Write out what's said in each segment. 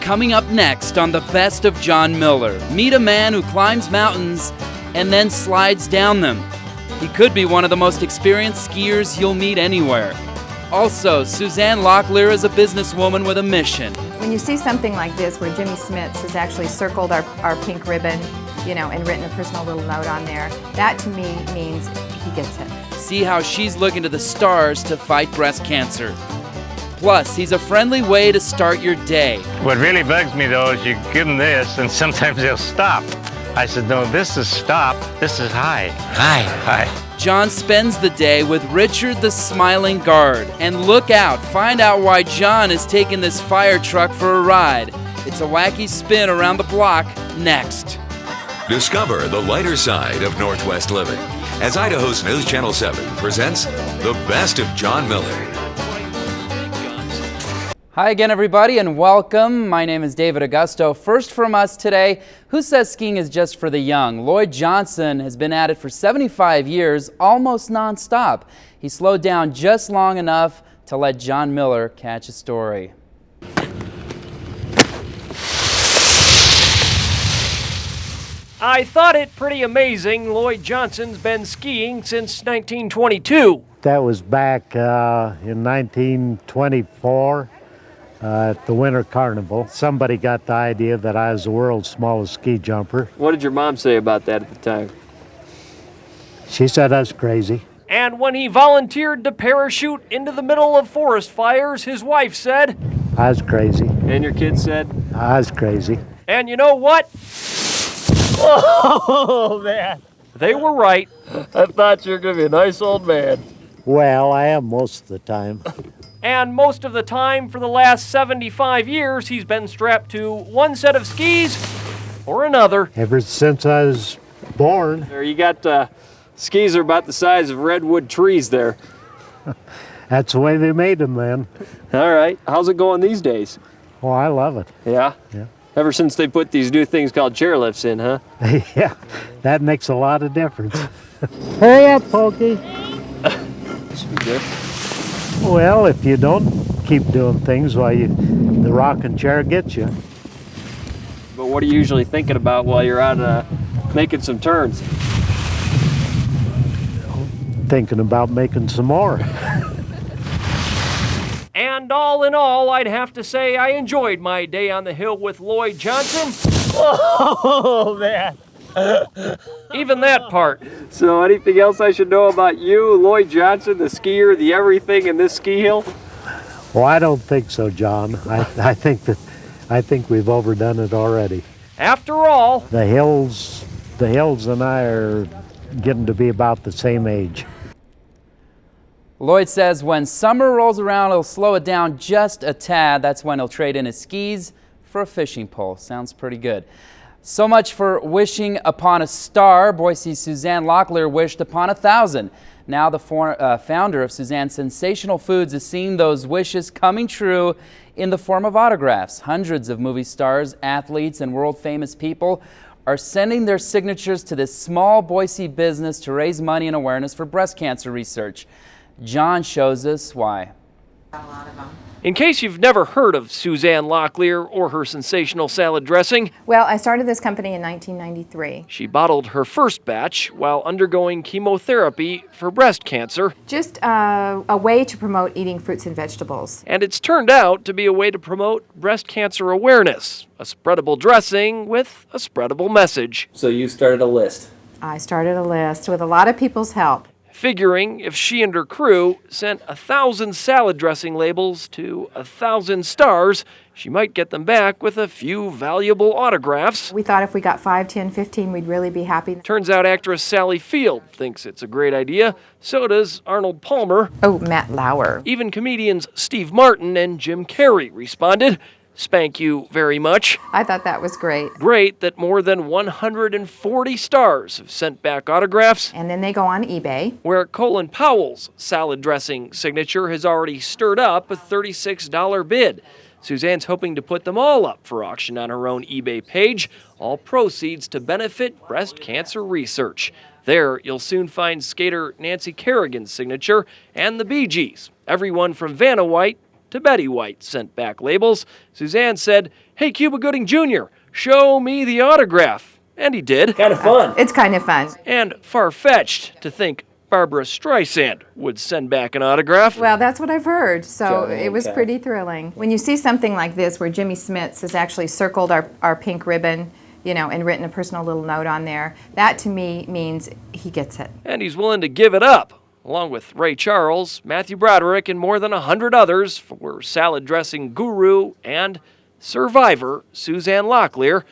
Coming up next on The Best of John Miller, meet a man who climbs mountains and then slides down them. He could be one of the most experienced skiers you'll meet anywhere. Also, Suzanne Locklear is a businesswoman with a mission. When you see something like this where Jimmy Smits has actually circled our pink ribbon, and written a personal little note on there, that to me means he gets it. See how she's looking to the stars to fight breast cancer. Plus, he's a friendly way to start your day. What really bugs me though is you give them this and sometimes they'll stop. I said, no, this is stop, this is hi. Hi, hi. John spends the day with Richard the Smiling Guard. And look out, find out why John is taking this fire truck for a ride. It's a wacky spin around the block next. Discover the lighter side of Northwest living as Idaho's News Channel 7 presents The Best of John Miller. Hi again, everybody, and welcome. My name is David Augusto. First from us today, who says skiing is just for the young? Lloyd Johnson has been at it for 75 years, almost nonstop. He slowed down just long enough to let John Miller catch a story. I thought it pretty amazing. Lloyd Johnson's been skiing since 1922. That was back in 1924 at the Winter Carnival. Somebody got the idea that I was the world's smallest ski jumper. What did your mom say about that at the time? She said I was crazy. And when he volunteered to parachute into the middle of forest fires, his wife said, I was crazy. and your kids said, I was crazy. and you know what? Oh, man. They were right. I thought you were going to be a nice old man. Well, I am most of the time. And most of the time for the last 75 years, he's been strapped to one set of skis or another. Ever since I was born. There, you got skis are about the size of redwood trees there. That's the way they made them then. All right. How's it going these days? Oh, I love it. Yeah? Yeah. Ever since they put these new things called chairlifts in, huh? Yeah, that makes a lot of difference. Hurry up, Pokey. Should be good. Well, if you don't keep doing things while the rocking chair gets you. But what are you usually thinking about while you're out making some turns? Thinking about making some more. And all in all, I'd have to say I enjoyed my day on the hill with Lloyd Johnson. Oh, man. Even that part. So anything else I should know about you, Lloyd Johnson, the skier, the everything in this ski hill? Well, I don't think so, John. I think we've overdone it already. After all, The hills and I are getting to be about the same age. Lloyd says when summer rolls around, he'll slow it down just a tad. That's when he'll trade in his skis for a fishing pole. Sounds pretty good. So much for wishing upon a star. Boise's Suzanne Locklear wished upon 1,000. Now the founder of Suzanne Sensational Foods is seeing those wishes coming true in the form of autographs. Hundreds of movie stars, athletes, and world-famous people are sending their signatures to this small Boise business to raise money and awareness for breast cancer research. John shows us why. in case you've never heard of Suzanne Locklear or her sensational salad dressing, Well, I started this company in 1993. she bottled her first batch while undergoing chemotherapy for breast cancer, Just a way to promote eating fruits and vegetables. and it's turned out to be a way to promote breast cancer awareness, a spreadable dressing with a spreadable message. So you started a list. I started a list with a lot of people's help. Figuring if she and her crew sent 1,000 salad dressing labels to 1,000 stars, she might get them back with a few valuable autographs. We thought if we got 5, 10, 15, we'd really be happy. Turns out actress Sally Field thinks it's a great idea. So does Arnold Palmer. Oh, Matt Lauer. Even comedians Steve Martin and Jim Carrey responded. Spank you very much. I thought that was great. Great that more than 140 stars have sent back autographs, And then they go on eBay. where Colin Powell's salad dressing signature has already stirred up a $36 bid. Suzanne's hoping to put them all up for auction on her own eBay page, all proceeds to benefit breast cancer research. There, you'll soon find skater Nancy Kerrigan's signature and the Bee Gees, everyone from Vanna White to Betty White sent back labels. Suzanne said, "Hey, Cuba Gooding Jr., show me the autograph." And he did. Kind of fun. It's kind of fun. And far-fetched to think Barbara Streisand would send back an autograph. Well, that's what I've heard, so Johnny it was and Kat. pretty thrilling. When you see something like this where Jimmy Smits has actually circled our pink ribbon, and written a personal little note on there, that to me means he gets it. And he's willing to give it up, along with Ray Charles, Matthew Broderick, and more than 100 others for salad dressing guru and survivor Suzanne Locklear,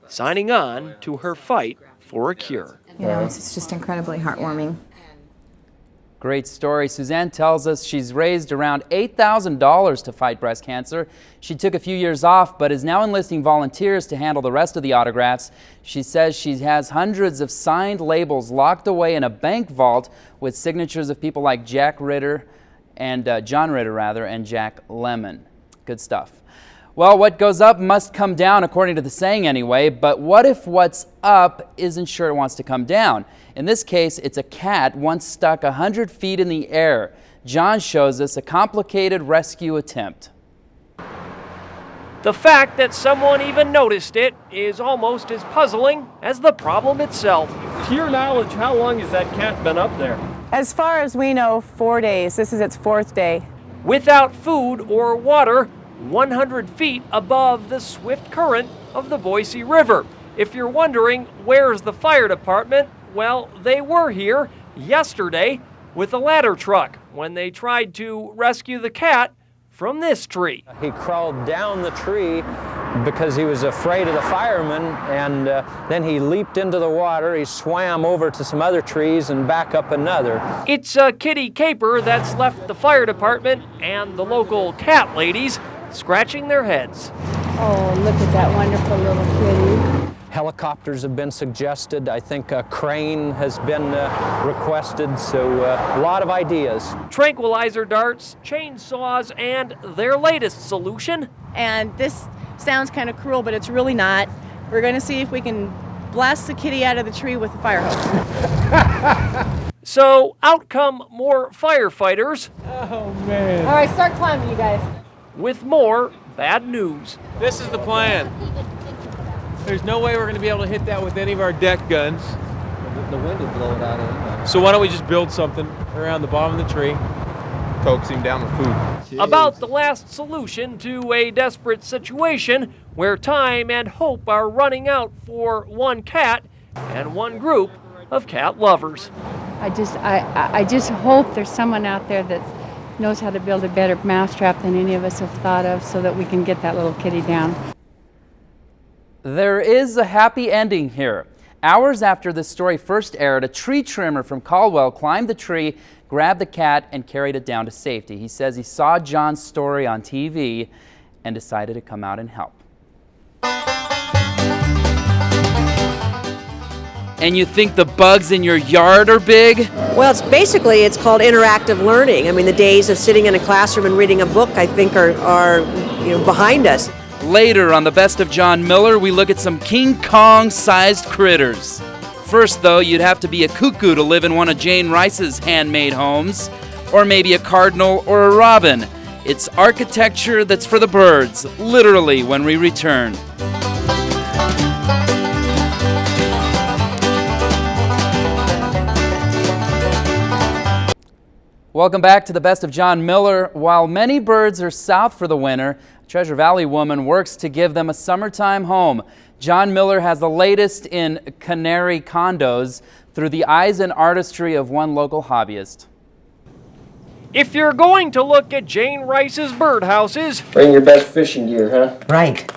signing on to her fight for a cure. It's just incredibly heartwarming. Great story. Suzanne tells us she's raised around $8,000 to fight breast cancer. She took a few years off, but is now enlisting volunteers to handle the rest of the autographs. She says she has hundreds of signed labels locked away in a bank vault with signatures of people like John Ritter, and Jack Lemmon. Good stuff. Well, what goes up must come down, according to the saying anyway, but what if what's up isn't sure it wants to come down? In this case, it's a cat once stuck 100 feet in the air. John shows us a complicated rescue attempt. The fact that someone even noticed it is almost as puzzling as the problem itself. To your knowledge, how long has that cat been up there? As far as we know, 4 days. This is its 4th day. Without food or water, 100 feet above the swift current of the Boise River. If you're wondering, where's the fire department? Well, they were here yesterday with a ladder truck when they tried to rescue the cat from this tree. He crawled down the tree because he was afraid of the firemen, and then he leaped into the water. He swam over to some other trees and back up another. It's a kitty caper that's left the fire department and the local cat ladies scratching their heads. Oh, look at that wonderful little kitty. Helicopters have been suggested. I think a crane has been requested, so a lot of ideas. Tranquilizer darts, chainsaws, and their latest solution. And this sounds kind of cruel, but it's really not. We're going to see if we can blast the kitty out of the tree with a fire hose. So out come more firefighters. Oh, man. All right, start climbing, you guys. With more bad news. This is the plan. There's no way we're going to be able to hit that with any of our deck guns. The wind would blow it out anyway. So why don't we just build something around the bottom of the tree? Coax him down with food. About the last solution to a desperate situation where time and hope are running out for one cat and one group of cat lovers. I just hope there's someone out there that knows how to build a better mousetrap than any of us have thought of so that we can get that little kitty down. There is a happy ending here. Hours after this story first aired, a tree trimmer from Caldwell climbed the tree, grabbed the cat, and carried it down to safety. He says he saw John's story on TV and decided to come out and help. And you think the bugs in your yard are big? Well, it's called interactive learning. I mean, the days of sitting in a classroom and reading a book, I think, are behind us. Later on the Best of John Miller, we look at some King Kong-sized critters. First, though, you'd have to be a cuckoo to live in one of Jane Rice's handmade homes, or maybe a cardinal or a robin. It's architecture that's for the birds, literally, when we return. Welcome back to the Best of John Miller. While many birds are south for the winter, a Treasure Valley woman works to give them a summertime home. John Miller has the latest in canary condos through the eyes and artistry of one local hobbyist. If you're going to look at Jane Rice's birdhouses, Bring your best fishing gear, huh? Right.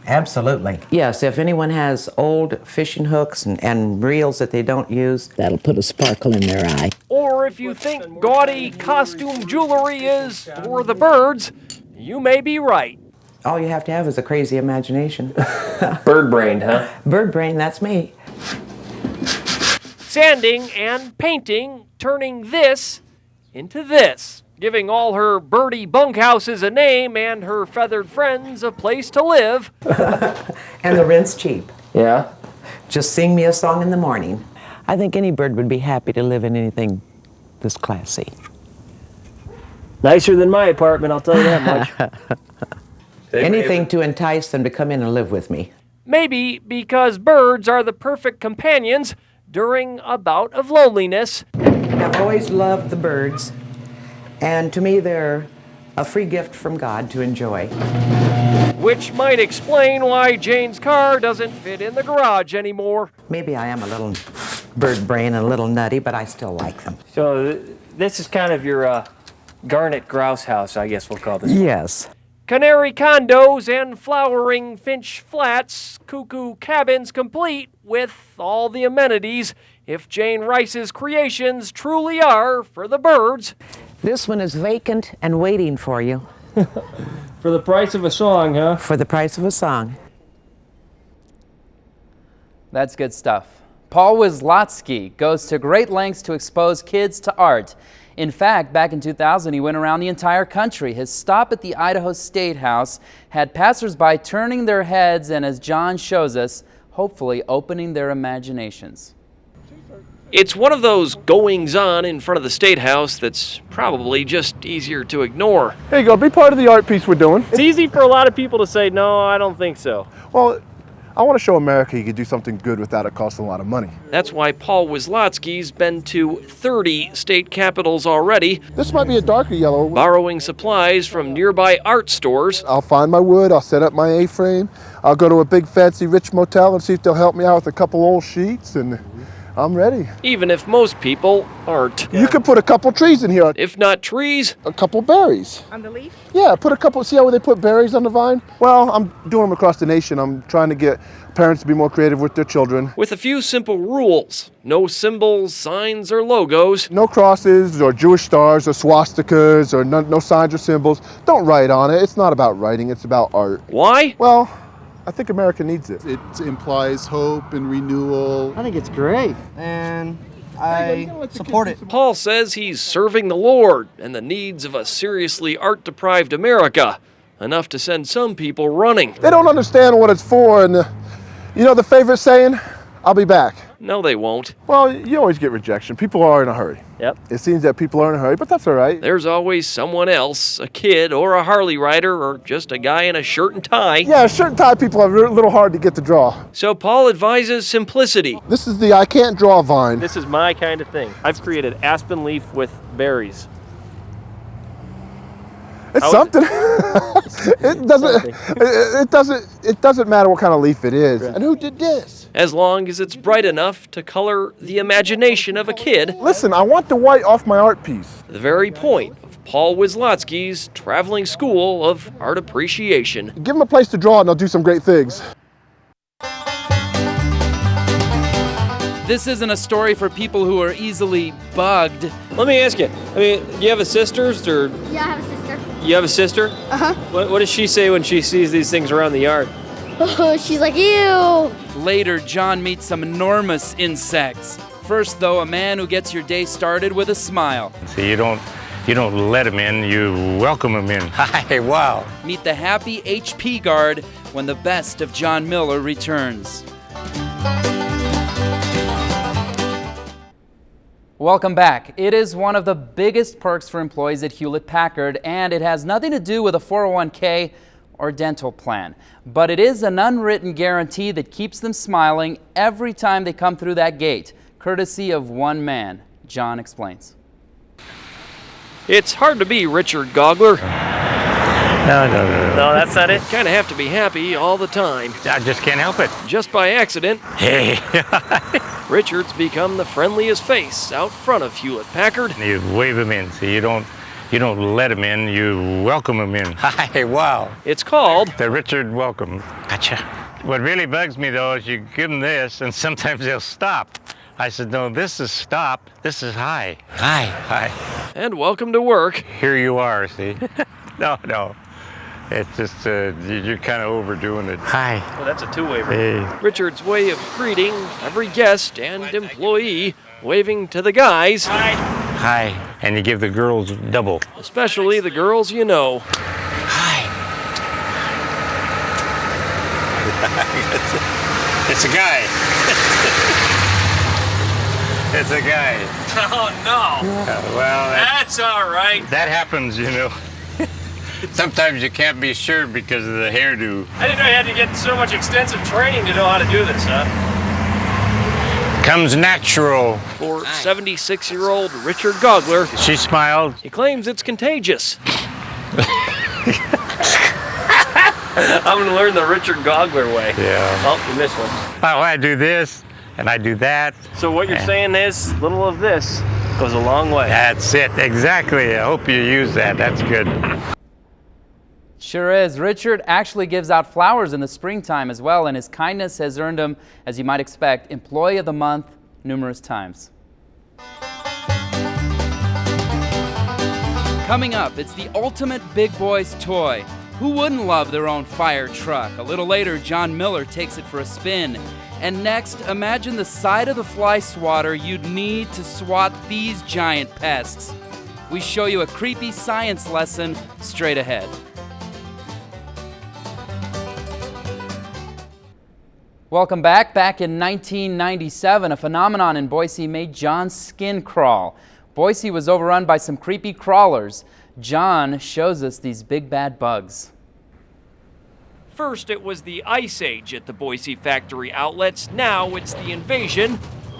Absolutely. Yes, if anyone has old fishing hooks and reels that they don't use, that'll put a sparkle in their eye. or if you think gaudy costume jewelry is for the birds, you may be right. All you have to have is a crazy imagination. Bird-brained, huh? Bird-brained, that's me. Sanding and painting, turning this into this, giving all her birdie bunkhouses a name and her feathered friends a place to live. And the rent's cheap. Yeah? Just sing me a song in the morning. I think any bird would be happy to live in anything this classy. Nicer than my apartment, I'll tell you that much. Anything to entice them to come in and live with me. Maybe because birds are the perfect companions during a bout of loneliness. I've always loved the birds, and to me they're a free gift from God to enjoy. Which might explain why Jane's car doesn't fit in the garage anymore. Maybe I am a little bird brain and a little nutty, but I still like them. So this is kind of your garnet grouse house, I guess we'll call this. Yes. Canary condos and flowering finch flats, cuckoo cabins complete with all the amenities if Jane Rice's creations truly are for the birds. This one is vacant and waiting for you. For the price of a song, huh? For the price of a song. That's good stuff. Paul Wyslotsky goes to great lengths to expose kids to art. In fact, back in 2000, he went around the entire country. His stop at the Idaho State House had passersby turning their heads and, as John shows us, hopefully opening their imaginations. It's one of those goings-on in front of the State House that's probably just easier to ignore. There you go, be part of the art piece we're doing. It's easy for a lot of people to say, no, I don't think so. Well, I want to show America you can do something good without it costing a lot of money. That's why Paul Wyslotsky's been to 30 state capitals already. This might be a darker yellow. Borrowing supplies from nearby art stores. I'll find my wood, I'll set up my A-frame, I'll go to a big fancy rich motel and see if they'll help me out with a couple old sheets, and I'm ready. Even if most people aren't. You could put a couple trees in here. If not trees, a couple berries. On the leaf? Yeah, put a couple, see how they put berries on the vine? Well, I'm doing them across the nation. I'm trying to get parents to be more creative with their children. with a few simple rules. No symbols, signs, or logos. No crosses or Jewish stars or swastikas or no signs or symbols. Don't write on it. It's not about writing, it's about art. Why? Well, I think America needs it. It implies hope and renewal. I think it's great, and I support it. Paul says he's serving the Lord and the needs of a seriously art-deprived America, enough to send some people running. They don't understand what it's for, and you know the favorite saying? I'll be back. No, they won't. Well, you always get rejection. People are in a hurry. Yep. It seems that people are in a hurry, but that's all right. There's always someone else, a kid or a Harley rider or just a guy in a shirt and tie. Yeah, shirt and tie people are a little hard to get to draw. So Paul advises simplicity. This is the I can't draw vine. This is my kind of thing. I've created aspen leaf with berries. It's something. It doesn't matter what kind of leaf it is. Right. And who did this? As long as it's bright enough to color the imagination of a kid. Listen, I want the white off my art piece. The very point of Paul Wyslotsky's traveling school of art appreciation. Give them a place to draw and they'll do some great things. This isn't a story for people who are easily bugged. Let me ask you, do you have a sister? Or? Yeah, I have a sister. You have a sister? Uh-huh. What does she say when she sees these things around the yard? She's like, ew. Later, John meets some enormous insects. First, though, a man who gets your day started with a smile. See, you don't let them in, you welcome them in. Hi, wow. Meet the happy HP guard when the best of John Miller returns. Welcome back. It is one of the biggest perks for employees at Hewlett-Packard, and it has nothing to do with a 401k or dental plan. But it is an unwritten guarantee that keeps them smiling every time they come through that gate, courtesy of one man. John explains. It's hard to be Richard Gogler. No, that's not it. Kind of have to be happy all the time. I just can't help it. Just by accident. Hey. Richard's become the friendliest face out front of Hewlett-Packard. You wave them in, so you don't let them in, you welcome them in. Hi, wow. It's called the Richard Welcome. Gotcha. What really bugs me though is you give them this and sometimes they'll stop. I said, no, this is stop, this is hi. Hi. And welcome to work. Here you are, see? No. It's just, you're kind of overdoing it. Hi. Well, that's a two-way. Hey. Richard's way of greeting every guest and employee, waving to the guys. Hi. And you give the girls double. Especially the girls you know. Hi. It's a guy. It's a guy. Oh, no. Well, That's all right. that happens, you know. Sometimes you can't be sure because of the hairdo. I didn't know you had to get so much extensive training to know how to do this, huh? Comes natural. For 76-year-old Richard Gogler, She smiled. he claims it's contagious. I'm going to learn the Richard Gogler way. Yeah. Oh, you missed one. Oh, I do this and I do that. So what you're saying is, little of this goes a long way. That's it, exactly. I hope you use that. That's good. Sure is. Richard actually gives out flowers in the springtime as well, and his kindness has earned him, as you might expect, Employee of the Month numerous times. Coming up, it's the ultimate big boy's toy. Who wouldn't love their own fire truck? A little later, John Miller takes it for a spin. And next, imagine the side of the fly swatter you'd need to swat these giant pests. We show you a creepy science lesson straight ahead. Welcome back. Back in 1997, a phenomenon in Boise made John's skin crawl. Boise was overrun by some creepy crawlers. John shows us these big bad bugs. First, it was the Ice Age at the Boise factory outlets. Now it's the invasion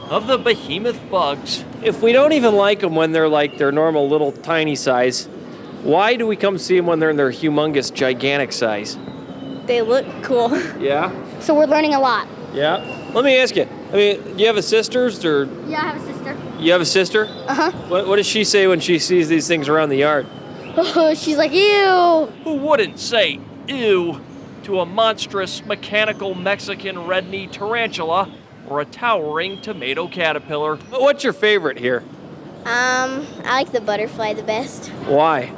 of the behemoth bugs. If we don't even like them when they're like their normal little tiny size, why do we come see them when they're in their humongous, gigantic size? They look cool. Yeah? So we're learning a lot. Yeah? Let me ask you. I mean, do you have a sister or? Yeah, I have a sister. You have a sister? Uh-huh. What does she say when she sees these things around the yard? She's like, ew. Who wouldn't say ew to a monstrous mechanical Mexican red-knee tarantula or a towering tomato caterpillar? What's your favorite here? I like the butterfly the best Why?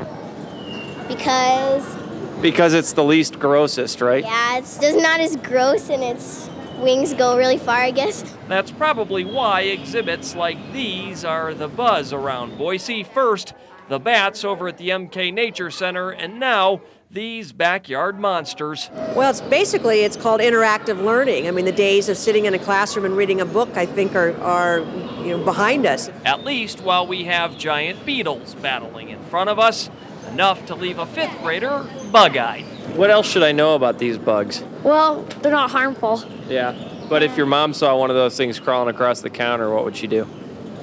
because It's the least grossest, right? yeah, it's just not as gross and its wings go really far, I guess. That's probably why exhibits like these are the buzz around Boise. First, the bats over at the MK Nature Center, and now these backyard monsters. Well, it's called interactive learning. I mean, the days of sitting in a classroom and reading a book, I think, are behind us. At least while we have giant beetles battling in front of us, enough to leave a fifth grader bug-eyed. What else should I know about these bugs? Well, they're not harmful. Yeah, but if your mom saw one of those things crawling across the counter, what would she do?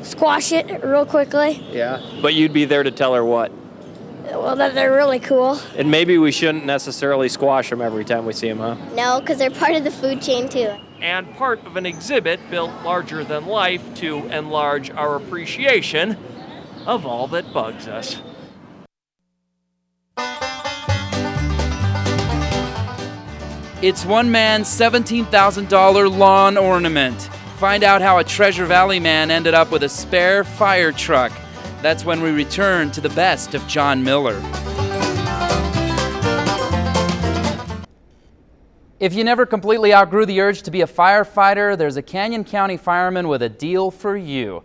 Squash it real quickly. Yeah. But you'd be there to tell her what? Well, that they're really cool. And maybe we shouldn't necessarily squash them every time we see them, huh? No, because they're part of the food chain, too. And part of an exhibit built larger than life to enlarge our appreciation of all that bugs us. It's one man's $17,000 lawn ornament. Find out how a Treasure Valley man ended up with a spare fire truck. That's when we return to the best of John Miller. If you never completely outgrew the urge to be a firefighter, there's a Canyon County fireman with a deal for you.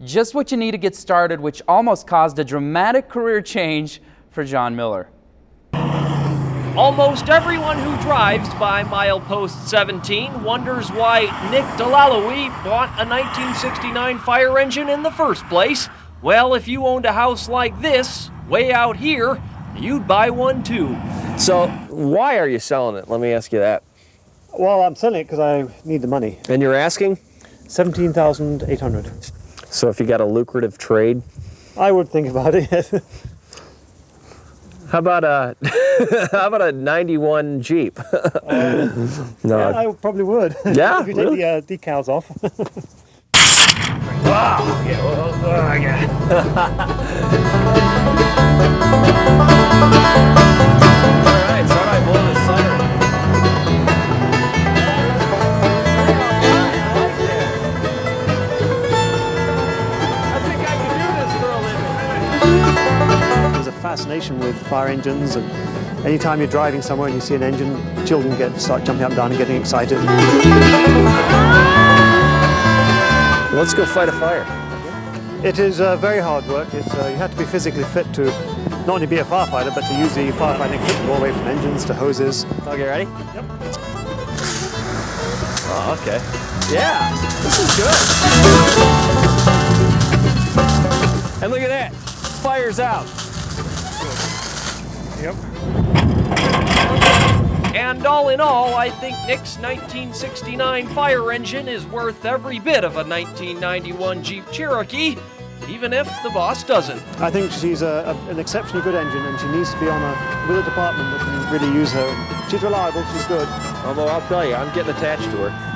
Just what you need to get started, which almost caused a dramatic career change for John Miller. Almost everyone who drives by milepost 17 wonders why Nick Delaloui bought a 1969 fire engine in the first place. Well, if you owned a house like this, way out here, you'd buy one too. So, why are you selling it? Let me ask you that. Well, I'm selling it because I need the money. And you're asking? $17,800. So if you got a lucrative trade? I would think about it. How about a 91 Jeep? No. Yeah, I probably would. Yeah, if you really? take the decals off. Wow! Yeah, well, I got it. All right, so I blow the siren. I think I can do this for a living. There's a fascination with fire engines, and anytime you're driving somewhere and you see an engine, children start jumping up and down and getting excited. Let's go fight a fire. It is very hard work. You have to be physically fit to not only be a firefighter, but to use the firefighting equipment all the way from engines to hoses. Okay, ready? Yep. Oh, okay. Yeah, this is good. And look at that, fire's out. Yep. And all in all, I think Nick's 1969 fire engine is worth every bit of a 1991 Jeep Cherokee, even if the boss doesn't. I think she's an exceptionally good engine, and she needs to be with a department that can really use her. She's reliable, she's good. Although I'll tell you, I'm getting attached to her.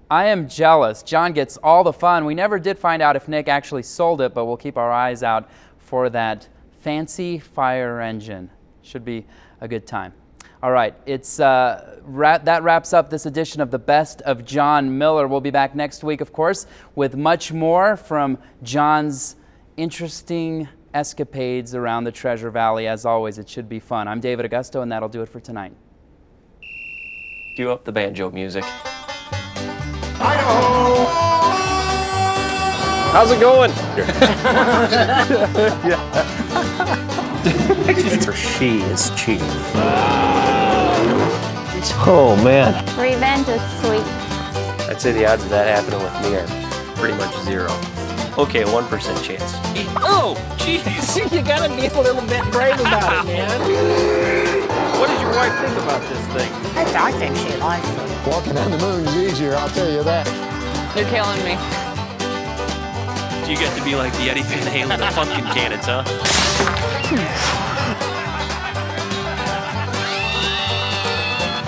I am jealous. John gets all the fun. We never did find out if Nick actually sold it, but we'll keep our eyes out for that fancy fire engine. Should be a good time. All right, that wraps up this edition of the Best of John Miller. We'll be back next week, of course, with much more from John's interesting escapades around the Treasure Valley. As always, it should be fun. I'm David Augusto, and that'll do it for tonight. Cue up the banjo music. Idaho! How's it going? She is cheating. Oh, man. Revenge is sweet. I'd say the odds of that happening with me are pretty much 0. Okay, 1% chance. Oh, jeez. You gotta be a little bit brave about it, man. What does your wife think about this thing? I think she likes it. Walking on the moon is easier, I'll tell you that. They're killing me. Do you get to be like the Eddie Van Halen of pumpkin cannons, huh?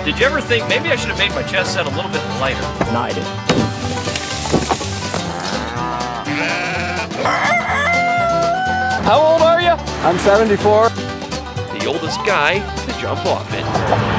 Did you ever think maybe I should have made my chest set a little bit lighter? No, I didn't. How old are you? I'm 74. The oldest guy to jump off it.